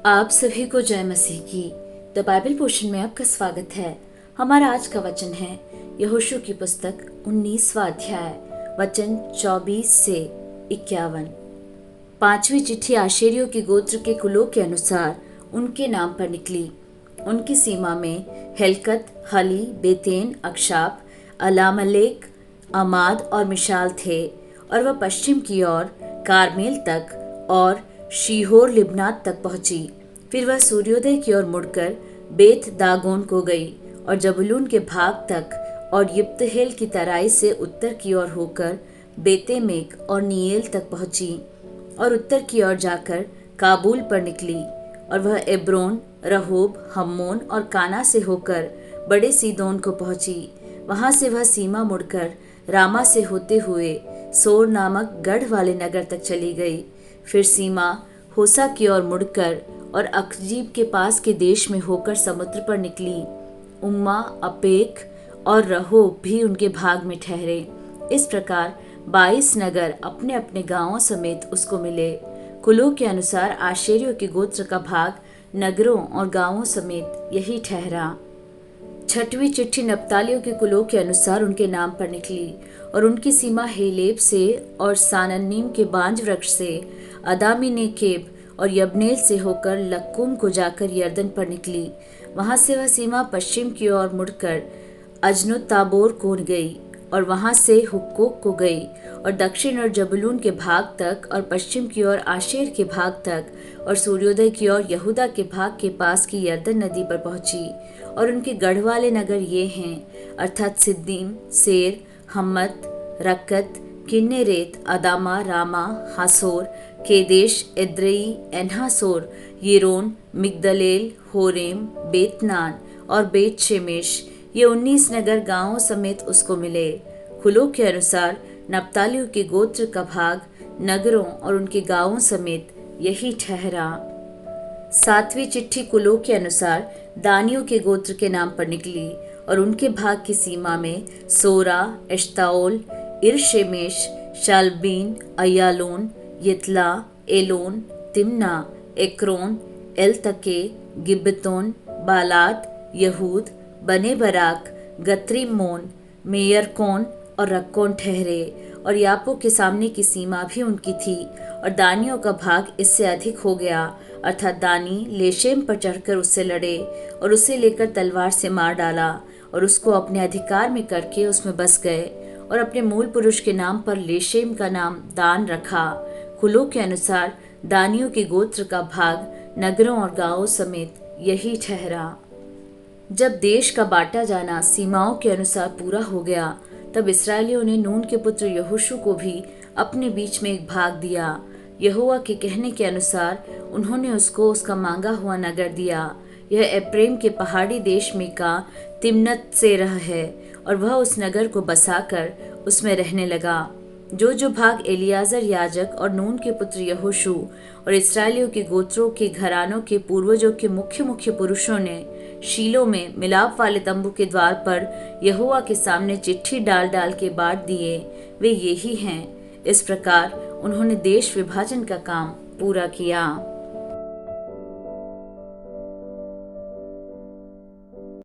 आप सभी को जय मसीह की। द बाइबल पोर्शन में आपका स्वागत है। हमारा आज का वचन है यहोशू की पुस्तक 19वां अध्याय वचन 24 से 51। पांचवी चिट्ठी आशेरियों के गोत्र के कुलों के अनुसार उनके नाम पर निकली। उनकी सीमा में हेलकत, हली, बेतेन, अक्षाप, अलामलेक, अमाद और मिशाल थे, और वह पश्चिम की ओर कारमेल तक और शीहोर लिब्नात तक पहुंची। फिर वह सूर्योदय की ओर मुड़कर बेत दागोन को गई और जबूलून के भाग तक और यिप्तहेल की तराई से उत्तर की ओर होकर बेतेमेक और नीएल तक पहुंची और उत्तर की ओर जाकर काबुल पर निकली। और वह एब्रोन, रहोब, हम्मोन और काना से होकर बड़े सीदोन को पहुंची। वहां से वह सीमा मुड़कर रामा से होते हुए सोर नामक गढ़ वाले नगर तक चली गई। फिर सीमा होसा की ओर मुड़कर और अकजीब के पास के देश में होकर समुद्र पर निकली। उम्मा, अपेक और रहोब भी उनके भाग में ठहरे। इस प्रकार 22 नगर अपने अपने गांवों समेत उसको मिले। कुलों के अनुसार आशेरियों के गोत्र का भाग नगरों और गांवों समेत यही ठहरा। छठवीं चिट्ठी नप्तालियों के कुलों के अनुसार उनके नाम पर निकली, और उनकी सीमा हेलेब से और सानन्नीम के बांज वृक्ष से, अदामी नेकेब और यबनेल से होकर लक्कुम को जाकर यर्दन पर निकली। वहां से वह सीमा पश्चिम की ओर मुड़कर अजनुत ताबोर को गई और वहां से हुक्कोक को गई और दक्षिण और जबूलून के भाग तक और पश्चिम की ओर आशेर के भाग तक और सूर्योदय की ओर यहूदा के भाग के पास की यर्दन नदी पर पहुंची। और उनके गढ़ वाले नगर ये हैं, अर्थात सिद्दीम, सेर, हम्मत, रक्कत, किन्नेरेत, अदामा, रामा, हासोर, केदेश, एद्रेई, एन्हासोर, येरोन, मिगदलेल, होरेम, बेतनान और बेत शेमेश। ये 19 नगर गांवों समेत उसको मिले। कुलों के अनुसार नप्तालियों के गोत्र का भाग नगरों और उनके गांवों समेत यही ठहरा। सातवीं चिट्ठी कुलों के अनुसार दानियों के गोत्र के नाम पर निकली, और उनके भाग की सीमा में Zorah, Eshtaol, Irshemesh, Shaalabbin, Aijalon, Ithlah, Elon, Timnah, Ekron, Eltekeh, Gibbethon, Baalath, Jehud, Bene Barack, गत्रिम्मोन, मेयरकोन और रक्कोन ठहरे। और यापो के सामने की सीमा भी उनकी थी, और दानियों का भाग इससे अधिक हो गया, अर्थात दानी लेशेम पर चढ़कर उससे लड़े और उसे लेकर तलवार से मार डाला और उसको अपने अधिकार में करके उसमें बस गए, और अपने मूल पुरुष के नाम पर लेशेम का नाम दान रखा। कुलों के अनुसार दानियों के गोत्र का भाग नगरों और गांवों समेत यही ठहरा। जब देश का बांटा जाना सीमाओं के अनुसार पूरा हो गया, तब इस्राएलियों ने नून के पुत्र यहोशू को भी अपने बीच में एक भाग दिया। यहोवा के कहने के अनुसार उन्होंने उसको उसका मांगा हुआ नगर दिया। यह एप्रेम के पहाड़ी देश में का तिम्नत से रह है, और वह उस नगर को बसाकर उसमें रहने लगा। जो जो भाग एलियाजर याजक और नून के पुत्र यहोशू और इस्राएलियों के गोत्रों के घरानों के पूर्वजों के मुख्य मुख्य पुरुषों ने शीलो में मिलाप वाले तंबू के द्वार पर यहोवा के सामने चिट्ठी डाल डाल के बांट दिए, वे यही हैं। इस प्रकार उन्होंने देश विभाजन का काम पूरा किया।